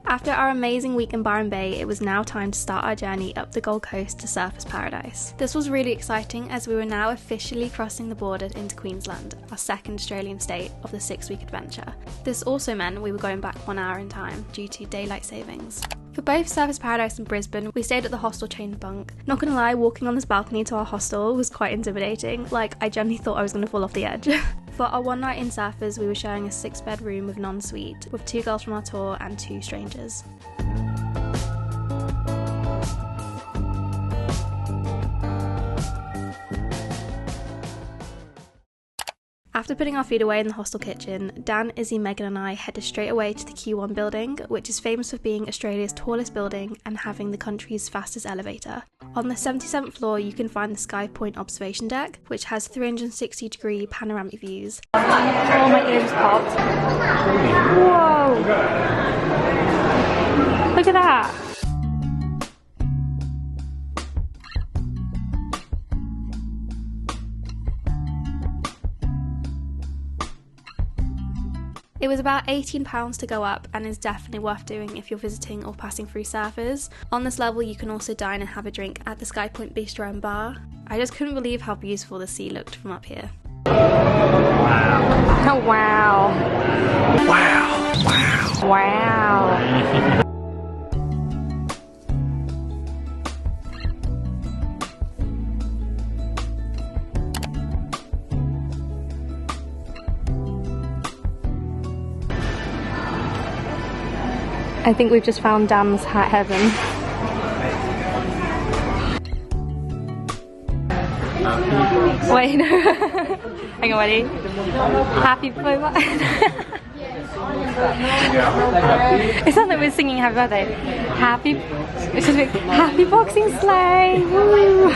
After our amazing week in Byron Bay, it was now time to start our journey up the Gold Coast to Surfers Paradise. This was really exciting as we were now officially crossing the border into Queensland, our second Australian state of the 6-week adventure. This also meant we were going back 1 hour in time due to daylight savings. For both Surfers Paradise and Brisbane, we stayed at the hostel chain bunk. Not gonna lie, walking on this balcony to our hostel was quite intimidating. Like, I genuinely thought I was gonna fall off the edge. For our one night in Surfers, we were sharing a 6-bed room with non-suite, with 2 girls from our tour and 2 strangers. After putting our feet away in the hostel kitchen, Dan, Izzy, Megan and I headed straight away to the Q1 building, which is famous for being Australia's tallest building and having the country's fastest elevator. On the 77th floor you can find the Sky Point observation deck, which has 360-degree panoramic views. Oh, my ears popped. Whoa! Look at that! It was about £18 to go up and is definitely worth doing if you're visiting or passing through Surfers. On this level you can also dine and have a drink at the Sky Point Bistro and Bar. I just couldn't believe how beautiful the sea looked from up here. Wow. Oh wow. Wow. Wow. Wow. I think we've just found Dan's hat heaven. Wait, no. Hang on, ready? Happy birthday. It's not that we're singing happy birthday. Happy boxing sleigh. Woo.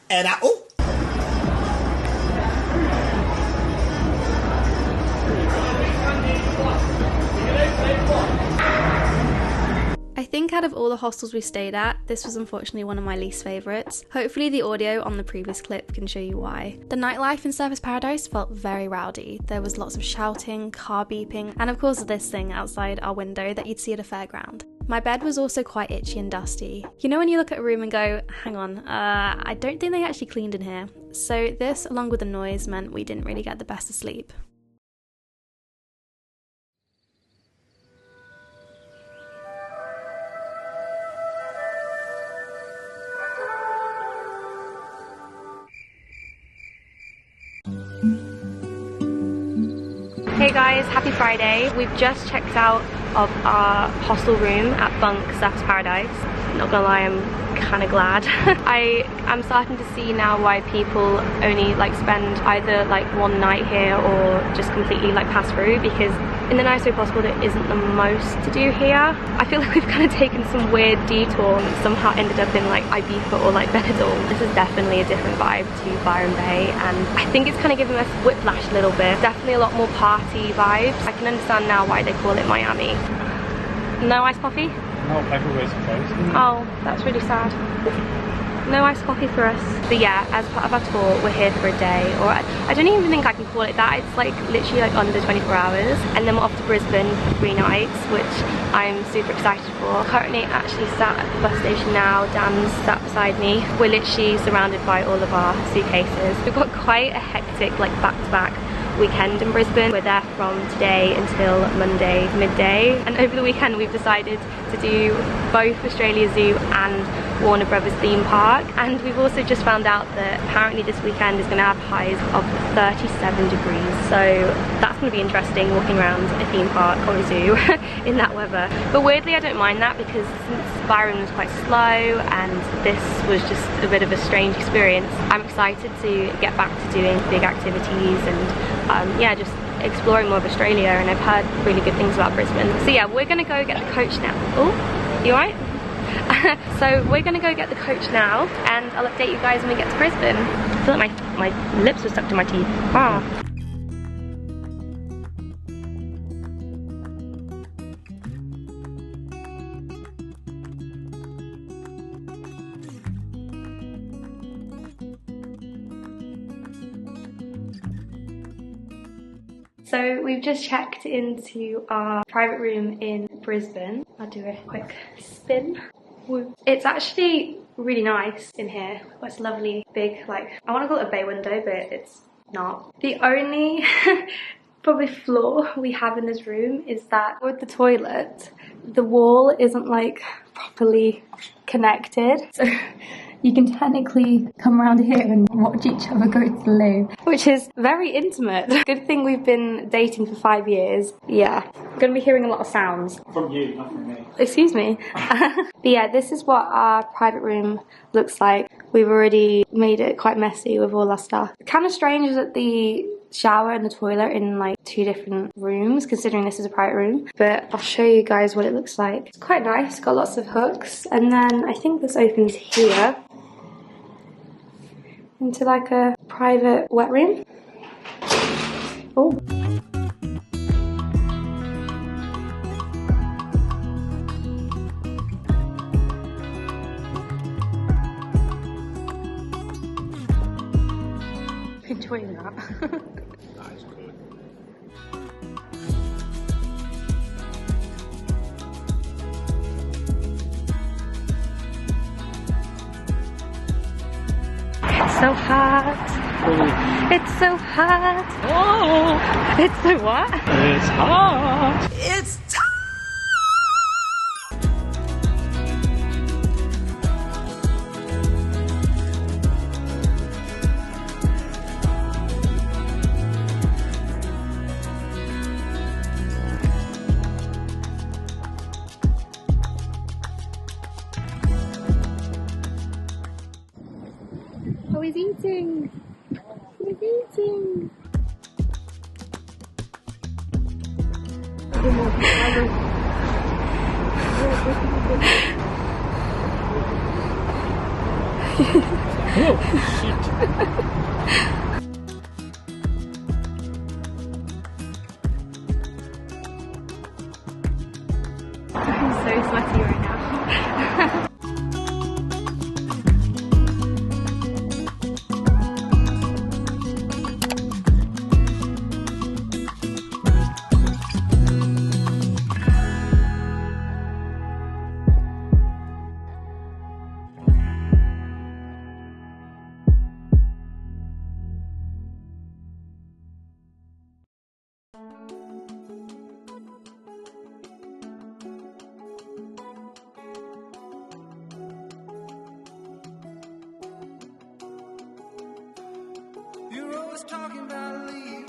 And I think out of all the hostels we stayed at, this was unfortunately one of my least favourites. Hopefully the audio on the previous clip can show you why. The nightlife in Surfers Paradise felt very rowdy. There was lots of shouting, car beeping, and of course this thing outside our window that you'd see at a fairground. My bed was also quite itchy and dusty. You know when you look at a room and go, hang on, I don't think they actually cleaned in here. So this, along with the noise, meant we didn't really get the best of sleep. Hey guys, happy Friday. We've just checked out of our hostel room at Bunk Surfers Paradise. Not gonna lie, I'm kind of glad. I'm starting to see now why people only like spend either like one night here or just completely like pass through, because in the nicest way possible there isn't the most to do here. I feel like we've kind of taken some weird detour and somehow ended up in like Ibiza or like Benidorm. This is definitely a different vibe to Byron Bay, and I think it's kind of giving us whiplash a little bit. Definitely a lot more party vibes. I can understand now why they call it Miami. No iced coffee? No, microwave's closed. Oh, that's really sad. No iced coffee for us. But yeah, as part of our tour, we're here for a day, or I don't even think I can call it that. It's like literally like under 24 hours. And then we're off to Brisbane for 3 nights, which I'm super excited for. Currently actually sat at the bus station now. Dan's sat beside me. We're literally surrounded by all of our suitcases. We've got quite a hectic like back-to-back weekend in Brisbane. We're there from today until Monday midday, and over the weekend we've decided to do both Australia Zoo and Warner Brothers theme park, and we've also just found out that apparently this weekend is going to have highs of 37 degrees, so that's going to be interesting walking around a theme park or a zoo in that weather. But weirdly I don't mind that, because since Byron was quite slow and this was just a bit of a strange experience, I'm excited to get back to doing big activities and yeah, just exploring more of Australia, and I've heard really good things about Brisbane. So yeah, we're gonna go get the coach now. Oh, you alright? So we're gonna go get the coach now, and I'll update you guys when we get to Brisbane. I feel like my lips were stuck to my teeth. Oh. So we've just checked into our private room in Brisbane. I'll do a quick spin. It's actually really nice in here. It's lovely, big, like, I want to call it a bay window, but it's not. The only probably flaw we have in this room is that with the toilet, the wall isn't like properly connected. So you can technically come around here and watch each other go to the loo, which is very intimate. Good thing we've been dating for 5 years. Yeah, I'm gonna be hearing a lot of sounds. From you, not from me. Excuse me. But yeah, this is what our private room looks like. We've already made it quite messy with all our stuff. Kind of strange that the shower and the toilet are in like 2 different rooms, considering this is a private room, but I'll show you guys what it looks like. It's quite nice, got lots of hooks, and then I think this opens here into like a private wet room. Oh. Enjoying that. That is good. It's so hot. Oh. It's so hot. Oh. It's so what? It's hot. It's Oh, he's eating. He's eating. oh, shit. I'm so sweaty right now. You're always talking about leaving.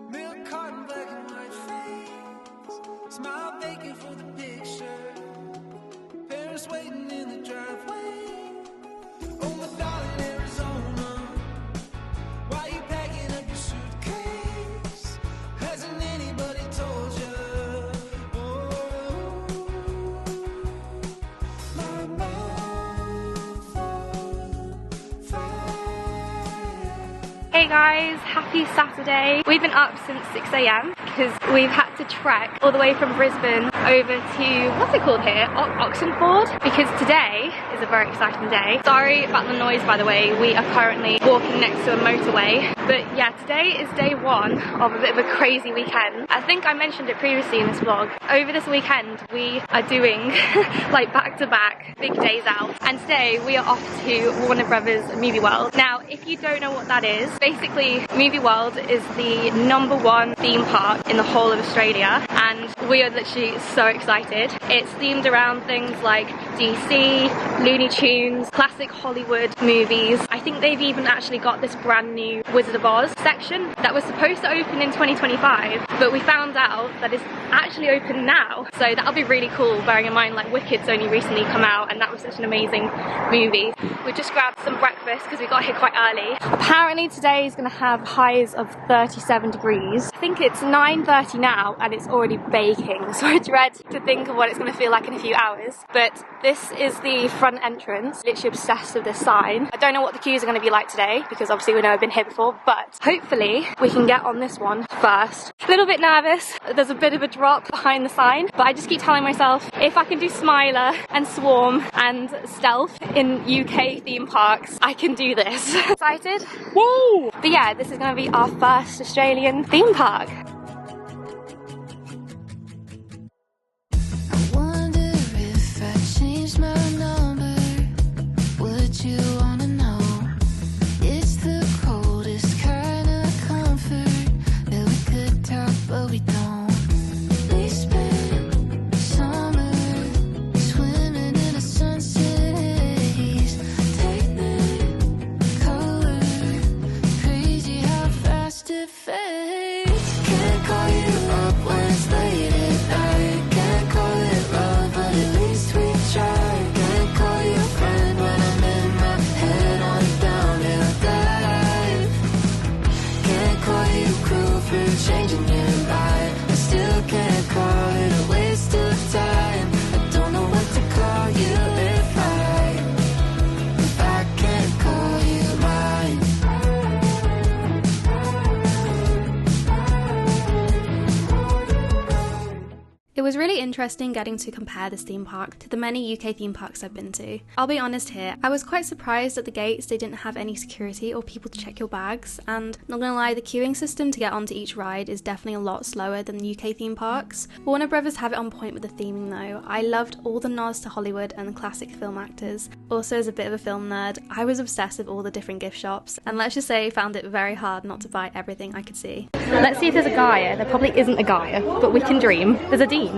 Milk carton, black and white face. Smile vacant for the picture. Parents waiting in the driveway. Oh my darling Arizona, why you packing up your suitcase? Hasn't anybody told you? Oh, my mouth on fire. Hey guys, happy Saturday. We've been up since 6 AM because we've had to trek all the way from Brisbane over to, what's it called here? Oxenford, because today is a very exciting day. Sorry about the noise, by the way. We are currently walking next to a motorway. But yeah, today is day 1 of a bit of a crazy weekend. I think I mentioned it previously in this vlog. Over this weekend, we are doing like back-to-back big days out. And today we are off to Warner Brothers Movie World. Now, if you don't know what that is, basically Movie World is the #1 theme park in the whole of Australia, and we are literally so excited. It's themed around things like DC, Looney Tunes, classic Hollywood movies. I think they've even actually got this brand new Wizard of Oz section that was supposed to open in 2025, but we found out that it's actually open now, so that'll be really cool, bearing in mind like Wicked's only recently come out and that was such an amazing movie. We just grabbed some breakfast because we got here quite early. Apparently today is going to have highs of 37 degrees. I think it's 9:30 now and it's already baking, so I dread to think of what it's going to feel like in a few hours, but This is the front entrance. Literally obsessed with this sign. I don't know what the queues are going to be like today because obviously we've never been here before, but hopefully we can get on this one first. A little bit nervous. There's a bit of a drop behind the sign, but I just keep telling myself if I can do Smiler and Swarm and Stealth in UK theme parks, I can do this. Excited? Woo! But yeah, this is going to be our first Australian theme park. It was really interesting getting to compare this theme park to the many UK theme parks I've been to. I'll be honest here, I was quite surprised at the gates they didn't have any security or people to check your bags, and not gonna lie, the queuing system to get onto each ride is definitely a lot slower than the UK theme parks. Warner Brothers have it on point with the theming though. I loved all the nods to Hollywood and classic film actors. Also, as a bit of a film nerd, I was obsessed with all the different gift shops, and let's just say I found it very hard not to buy everything I could see. Let's see if there's a Gaia. There probably isn't a Gaia, but we can dream. There's a Dean.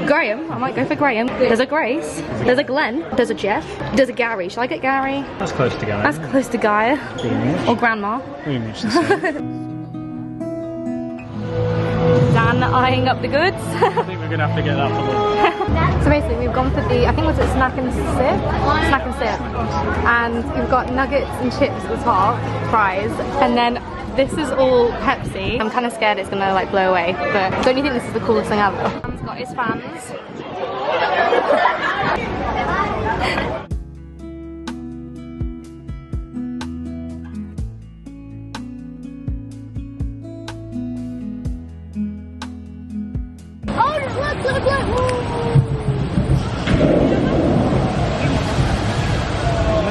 Graham, I might go for Graham. There's a Grace, there's a Glenn, there's a Jeff, there's a Gary. Shall I get Gary? That's close to Gaia. That's close to Gaia. Or Grandma. Pretty much the same. Dan eyeing up the goods. I think we're gonna have to get that for lunch. So basically we've gone for the, I think was it snack and sip? Snack and sip. And we've got nuggets and chips at the top, fries, and then this is all Pepsi. I'm kind of scared it's gonna like blow away, but don't you think this is the coolest thing ever? Dan's got his fans. Oh, look!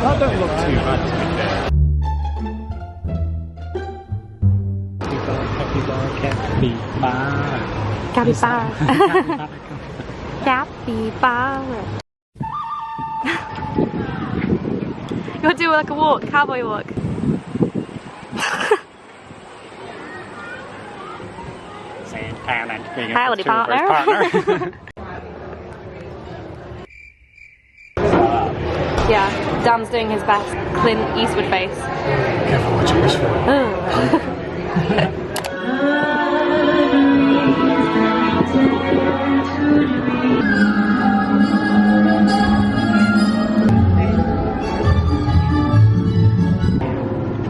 That don't look too bad to be fair. Capybara. Capybara. You want to do like a walk, cowboy walk? Howdy, partner. Yeah, Dan's doing his best Clint Eastwood face. Careful what you wish for.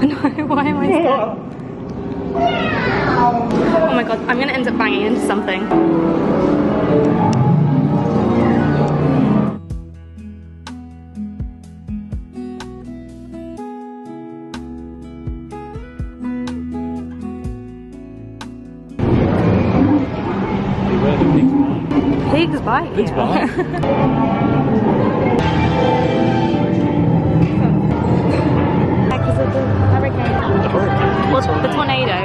No, why am I scared? Oh my god, I'm gonna end up banging into something. Where the Pig's bite. Pig's bite. Because of the hurricane. The hurricane. What's the tornado?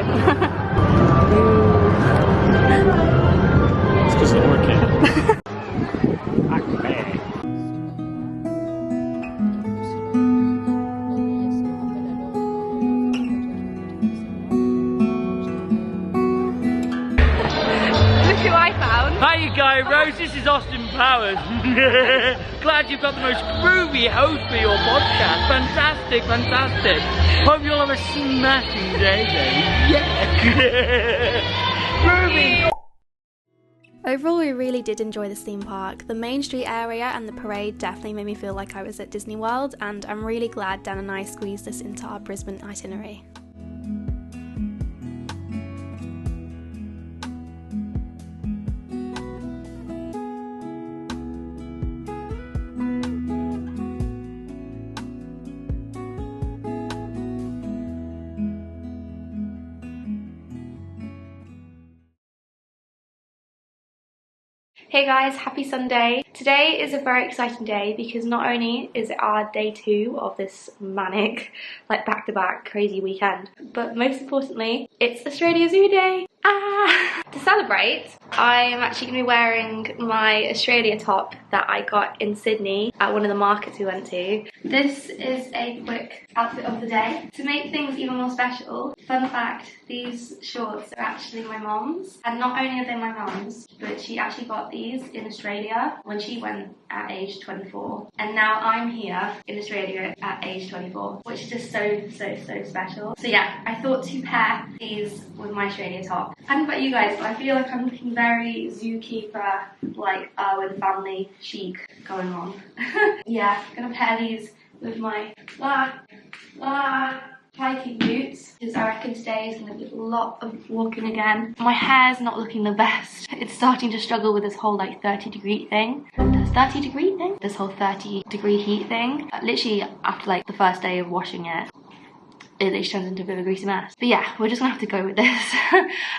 It's because of the hurricane. Look who I found. Hi you guys, Rose, this is Austin Powers. Glad you've got the most groovy host for your podcast. Fantastic, fantastic. Hope you'll have a smashing day, baby. Yeah. Groovy. Overall, we really did enjoy this theme park. The main street area and the parade definitely made me feel like I was at Disney World, and I'm really glad Dan and I squeezed this into our Brisbane itinerary. Hey guys, happy Sunday. Today is a very exciting day because not only is it our day 2 of this manic, like back-to-back crazy weekend, but most importantly, it's Australia Zoo Day. To celebrate, I'm actually going to be wearing my Australia top that I got in Sydney at one of the markets we went to. This is a quick outfit of the day. To make things even more special, fun fact, these shorts are actually my mom's. And not only are they my mom's, but she actually got these in Australia when she went at age 24. And now I'm here in Australia at age 24, which is just so special. So yeah, I thought to pair these with my Australia top. I don't know about you guys, but I feel like I'm looking very zookeeper, like Irwin Family chic going on. Yeah, gonna pair these with my hiking boots, because I reckon today is going to be a lot of walking again. My hair's not looking the best. It's starting to struggle with this whole like 30-degree thing. This whole 30-degree heat thing. Literally after like the first day of washing it, it just turns into a bit of a greasy mess. But yeah, we're just gonna have to go with this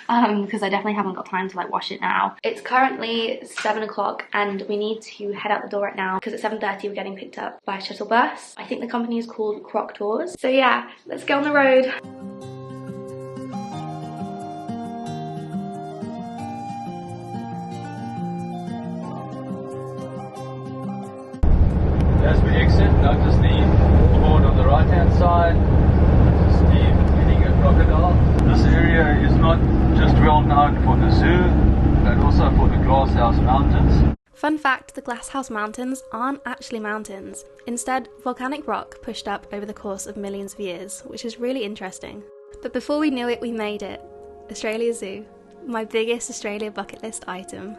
because I definitely haven't got time to like wash it now. It's currently 7 o'clock and we need to head out the door right now because at 7:30 we're getting picked up by a shuttle bus. I think the company is called Croc Tours. So yeah, let's get on the road. As we exit, notice the board on the right hand side. Crocodile. This area is not just well known for the zoo, but also for the Glasshouse Mountains. Fun fact, the Glasshouse Mountains aren't actually mountains. Instead, volcanic rock pushed up over the course of millions of years, which is really interesting. But before we knew it, we made it. Australia Zoo, my biggest Australia bucket list item.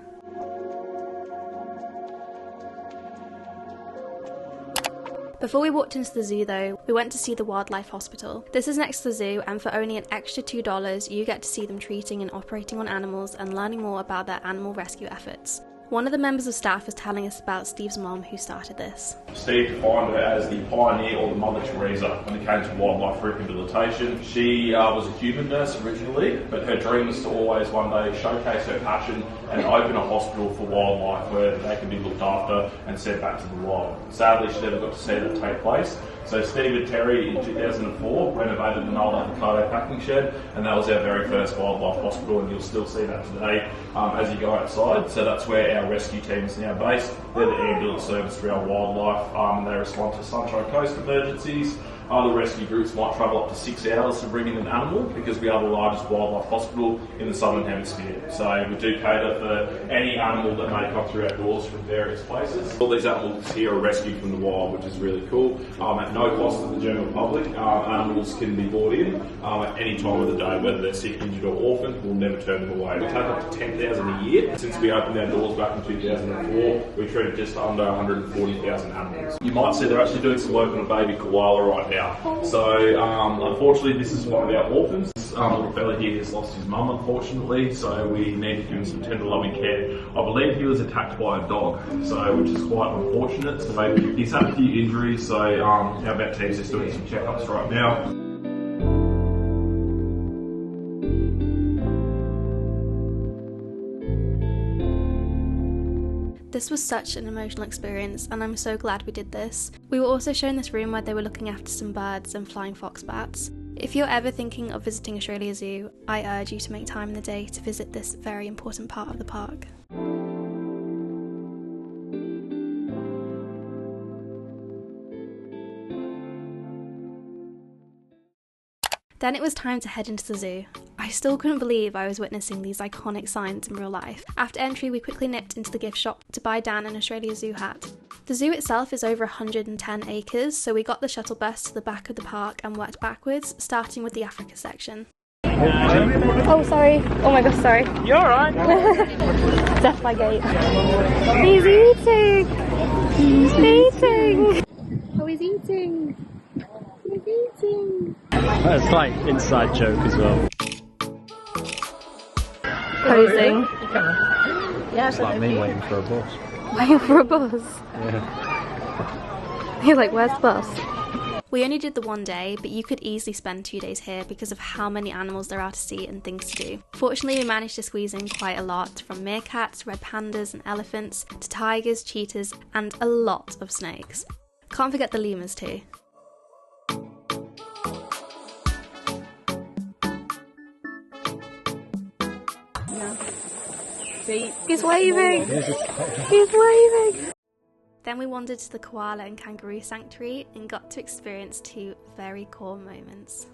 Before we walked into the zoo though, we went to see the wildlife hospital. This is next to the zoo and for only an extra $2 you get to see them treating and operating on animals and learning more about their animal rescue efforts. One of the members of staff was telling us about Steve's mom who started this. Steve defined her as the pioneer or the Mother Teresa when it came to wildlife rehabilitation. She was a human nurse originally, but her dream was to always one day showcase her passion and open a hospital for wildlife where they can be looked after and sent back to the wild. Sadly, she never got to see that take place. So Steve and Terry in 2004 renovated an old avocado packing shed, and that was our very first wildlife hospital, and you'll still see that today as you go outside. So that's where our rescue team is now based. They're the ambulance service for our wildlife, and they respond to Sunshine Coast emergencies. Other rescue groups might travel up to 6 hours to bring in an animal because we are the largest wildlife hospital in the Southern Hemisphere. So we do cater for any animal that may come through our doors from various places. All these animals here are rescued from the wild, which is really cool. At no cost to the general public, animals can be brought in at any time of the day, whether they're sick, injured or orphaned. We'll never turn them away. We take up to 10,000 a year. Since we opened our doors back in 2004, we've treated just under 140,000 animals. You might see they're actually doing some work on a baby koala right now. So unfortunately this is one of our orphans. This little fella here has lost his mum unfortunately, so we need to give him some tender loving care. I believe he was attacked by a dog, so which is quite unfortunate. So he's had a few injuries, so our vet team's just doing some checkups right now. This was such an emotional experience and I'm so glad we did this. We were also shown this room where they were looking after some birds and flying fox bats. If you're ever thinking of visiting Australia Zoo, I urge you to make time in the day to visit this very important part of the park. Then it was time to head into the zoo. I still couldn't believe I was witnessing these iconic signs in real life. After entry, we quickly nipped into the gift shop to buy Dan an Australia Zoo hat. The zoo itself is over 110 acres, so we got the shuttle bus to the back of the park and worked backwards, starting with the Africa section. Oh, sorry. Oh my gosh, sorry. You're alright. Death by gate. He's eating! He's eating! Oh, he's eating! He's eating! It's like inside joke as well. Posing. Yeah, it's like me waiting for a bus. Waiting for a bus? Yeah. You're like, where's the bus? We only did the one day, but you could easily spend 2 days here because of how many animals there are to see and things to do. Fortunately, we managed to squeeze in quite a lot, from meerkats, red pandas and elephants, to tigers, cheetahs, and a lot of snakes. Can't forget the lemurs too. He's waving! He's waving! Then we wandered to the koala and kangaroo sanctuary and got to experience 2 very cool moments.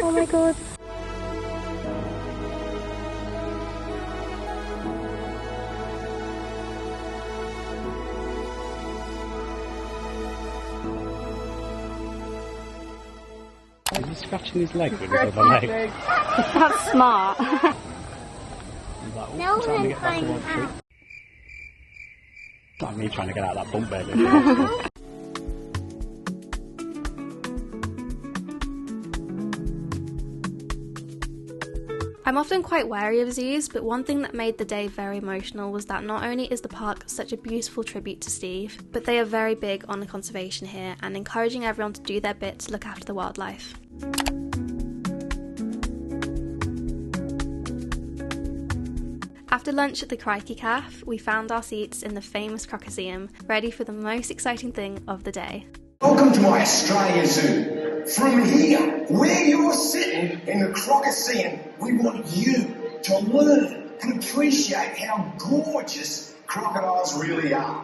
Oh my god. He's scratching his leg with his other leg. That's smart. No one finds out. Like me trying to get out of that bunk bed. No. I'm often quite wary of zoos, but one thing that made the day very emotional was that not only is the park such a beautiful tribute to Steve, but they are very big on conservation here and encouraging everyone to do their bit to look after the wildlife. After lunch at the Crikey Cafe, we found our seats in the famous Crocoseum, ready for the most exciting thing of the day. Welcome to my Australia Zoo. From here, where you're sitting in the Crocoseum, we want you to learn and appreciate how gorgeous crocodiles really are.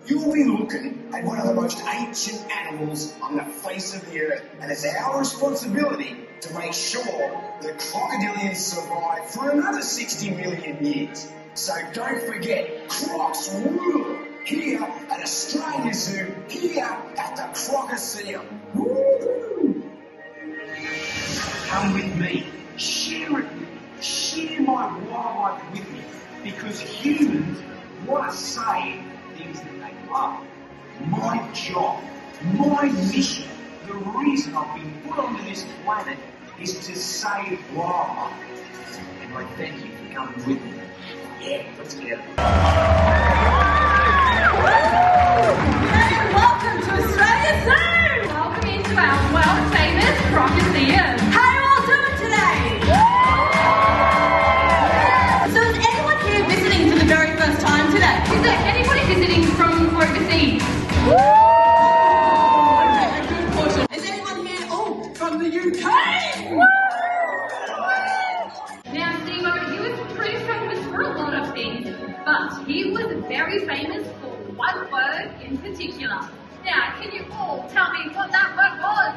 You'll be looking at one of the most ancient animals on the face of the earth, and it's our responsibility to make sure the crocodilians survive for another 60 million years. So don't forget, crocs rule here at Australia Zoo, here at the Crocoseum. Woo! Come with me, share it, share my wildlife with me, because humans want to save things that they love. My job, my mission, the reason I've been put onto this planet is to save wildlife. And I thank you for coming with me. Yeah, let's get it. Hey, welcome to Australia Zoo! Welcome into our world famous Crocoseum. How are you all doing today? So is anyone here visiting for the very first time today? Is there anybody visiting from overseas? Okay, a good portion. Is anyone here, from the UK? Now, Steve, he was pretty famous for a lot of things, but he was very famous for one word in particular. Now, can you all tell me what that word was?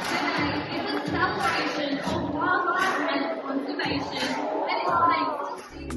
Today is a celebration of wildlife and conservation, and it's thanks to Steve.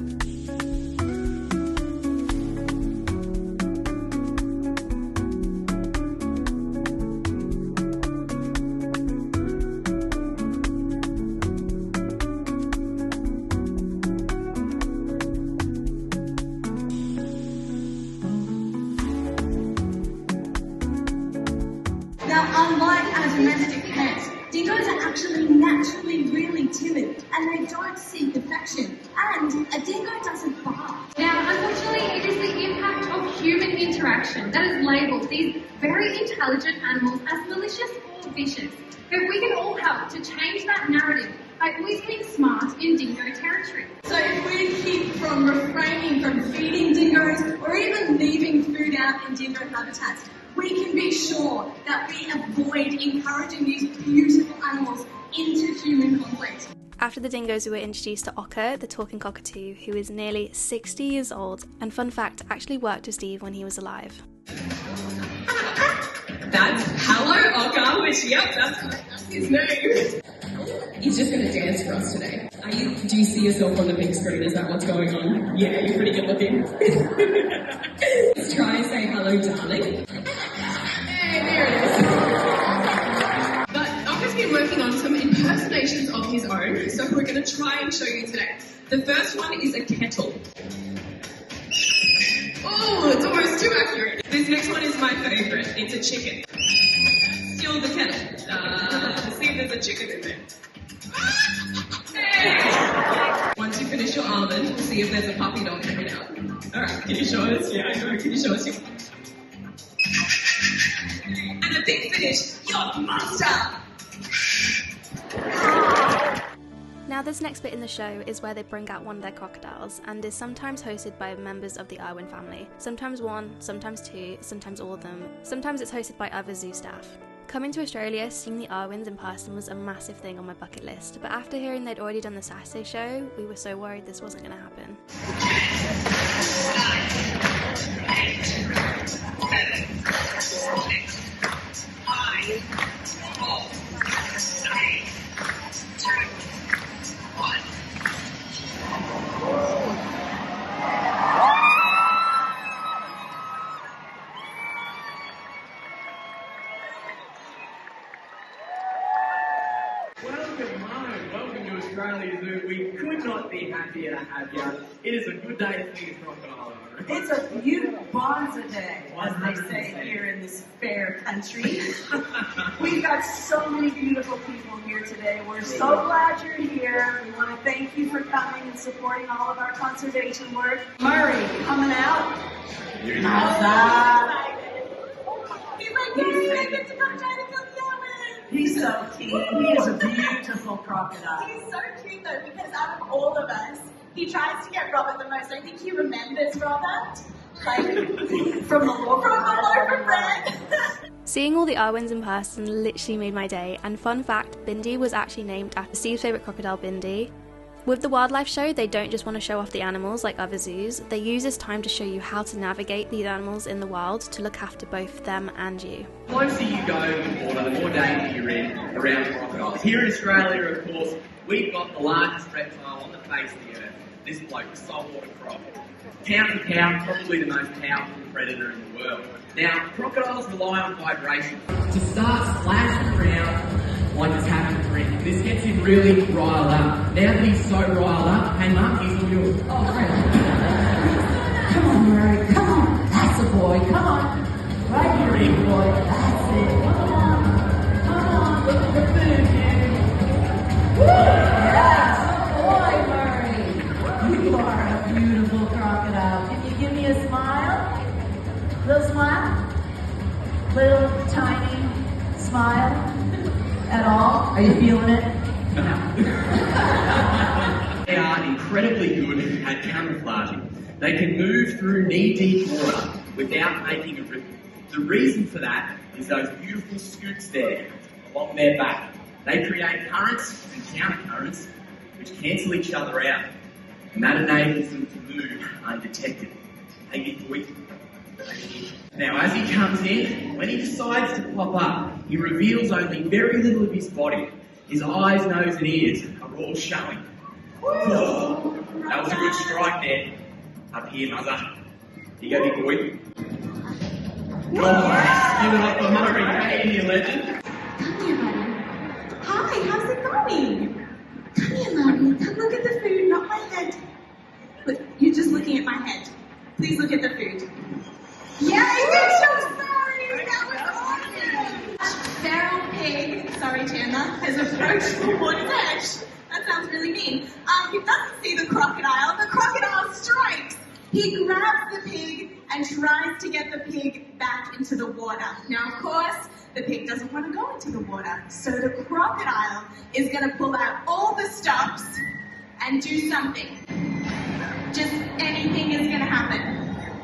Now, unlike our domestic pets, dingoes are actually naturally really timid and they don't seek affection. And a dingo doesn't bark. Now, unfortunately, it is the impact of human interaction that has labelled these very intelligent animals as malicious or vicious. But we can all help to change that narrative by always being smart in dingo territory. So if we keep from refraining from feeding dingoes or even leaving food out in dingo habitats, we can be sure that we avoid encouraging these beautiful animals into human conflict. After the dingoes, we were introduced to Ocker, the talking cockatoo, who is nearly 60 years old and, fun fact, actually worked with Steve when he was alive. That's hello, Ocker, which, yep, that's his name. He's just going to dance for us today. Do you see yourself on the big screen? Is that what's going on? Yeah, you're pretty good looking. Let's try and say hello, darling. Hey, there it is. But Ocker's been working on some impersonations of his own, so we're going to try and show you today. The first one is a kettle. Oh, it's almost too accurate. This This next one is my favourite. It's a chicken. Still the kettle. See if there's a chicken in there. Once you finish your almond, we'll see if there's a puppy dog coming out. Alright, can you show us? Yeah, I know. Can you show us? And a big finish. You're the monster! Now this next bit in the show is where they bring out one of their crocodiles and is sometimes hosted by members of the Irwin family. Sometimes one, sometimes two, sometimes all of them. Sometimes it's hosted by other zoo staff. Coming to Australia, seeing the Irwins in person was a massive thing on my bucket list, but after hearing they'd already done the Saturday show, we were so worried this wasn't going to happen. 8, 7, 6, 5, 4, 3, 2, 1. Welcome to Australia Zoo. We could not be happier to have you. It is a good day to see a crocodile. It's a beautiful bonza day, as they say here in this fair country. We've got so many beautiful people here today. We're so glad you're here. We want to thank you for coming and supporting all of our conservation work. Murray, coming out. How's that? He's like, yay, I get to come try to film the Irwin. He's so cute. He is a beautiful crocodile. He's so cute though, because out of all of us, he tries to get Robert the most. I think he remembers Robert. Like, from the loaf of bread. Seeing all the Irwins in person literally made my day, and fun fact, Bindi was actually named after Steve's favourite crocodile, Bindi. With the wildlife show, they don't just want to show off the animals like other zoos, they use this time to show you how to navigate these animals in the wild to look after both them and you. The closer you go to the water, the more danger you're in around crocodiles. Here in Australia, of course, we've got the largest reptile on the face of the earth. This bloke, the saltwater croc. Pound for pound, probably the most powerful predator in the world. Now, crocodiles rely on vibration to start splashing around like it's having a drink. This gets him really riled up. Now that he's so riled up, hey Mark, he's all yours. Oh, great. Come on, Murray, come on. That's a boy, come on. Right here, big boy. That's it. Come on. Come on, look at the food, man. Woo! That's a boy, Murray. You are a beautiful crocodile. Can you give me a smile? Little smile? Little tiny smile? At all? Are you feeling it? They are incredibly good at camouflaging. They can move through knee-deep water without making a ripple. The reason for that is those beautiful scoots there along their back. They create currents and countercurrents which cancel each other out, and that enables them to move undetected. They get weak. Now, as he comes in, when he decides to pop up, he reveals only very little of his body. His eyes, nose, and ears are all showing. Oh, that was a good strike there. Up here, mother. Here you go, big boy. Oh, give it up for Murray. Hey, you legend. Come here, buddy. Hi, how's it going? Come here, Murray. Come look at the food, not my head. Look, you're just looking at my head. Please look at the food. Yeah, he did show sorry. That was awesome. Feral pig, sorry Chandler, has approached the water's edge. That sounds really mean. He doesn't see the crocodile strikes. He grabs the pig and tries to get the pig back into the water. Now, of course, the pig doesn't want to go into the water. So the crocodile is going to pull out all the stops and do something. Just anything is going to happen.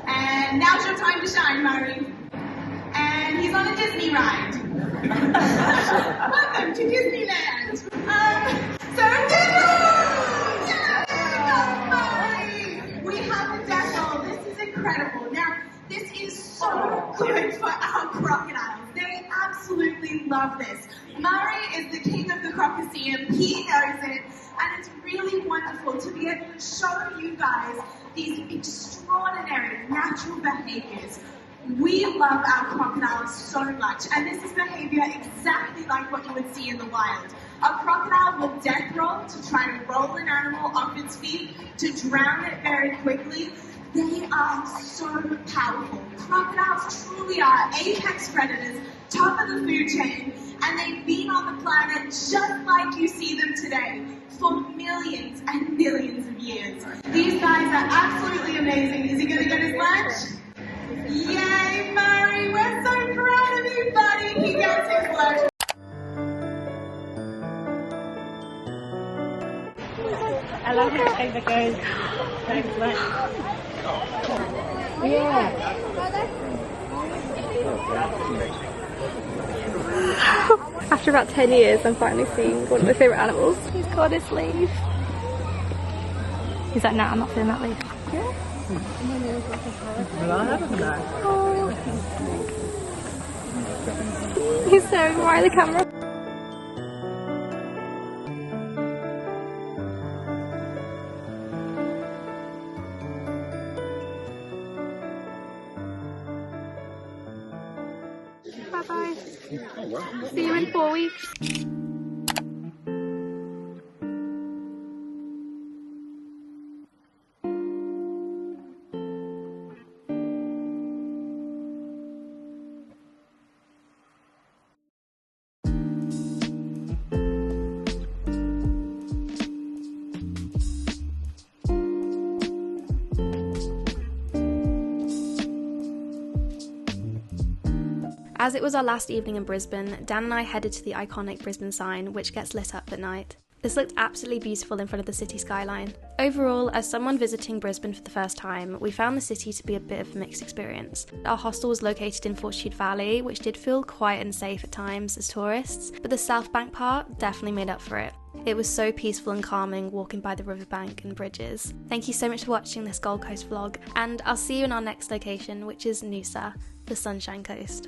And now's your time to shine, Murray. And he's on a Disney ride. Welcome to Disneyland. So Murray! We have a demo. This is incredible. Now, this is so good for our crocodiles. They absolutely love this. Murray is the king of the Crocoseum. He knows it. And it's really wonderful to be able to show you guys these extraordinary natural behaviors. We love our crocodiles so much, and this is behavior exactly like what you would see in the wild. A crocodile will death roll to try to roll an animal off its feet, to drown it very quickly. They are so powerful. Crocodiles truly are apex predators, top of the food chain, and they've been on the planet just like you see them today for millions and millions of years. These guys are absolutely amazing. Is he going to get his lunch? Yay, Murray! We're so proud of you, buddy! He gets his lunch. I love it. I think goes. Thanks, mate. Yeah. After about 10 years, I'm finally seeing one of my favourite animals. He's got his leaf. He's like, nah, I'm not feeling that leaf. Yeah. Oh. He's staring right at the camera. Bye-bye. See you in 4 weeks. As it was our last evening in Brisbane, Dan and I headed to the iconic Brisbane sign, which gets lit up at night. This looked absolutely beautiful in front of the city skyline. Overall, as someone visiting Brisbane for the first time, we found the city to be a bit of a mixed experience. Our hostel was located in Fortitude Valley, which did feel quiet and safe at times as tourists, but the South Bank part definitely made up for it. It was so peaceful and calming walking by the riverbank and bridges. Thank you so much for watching this Gold Coast vlog, and I'll see you in our next location, which is Noosa, the Sunshine Coast.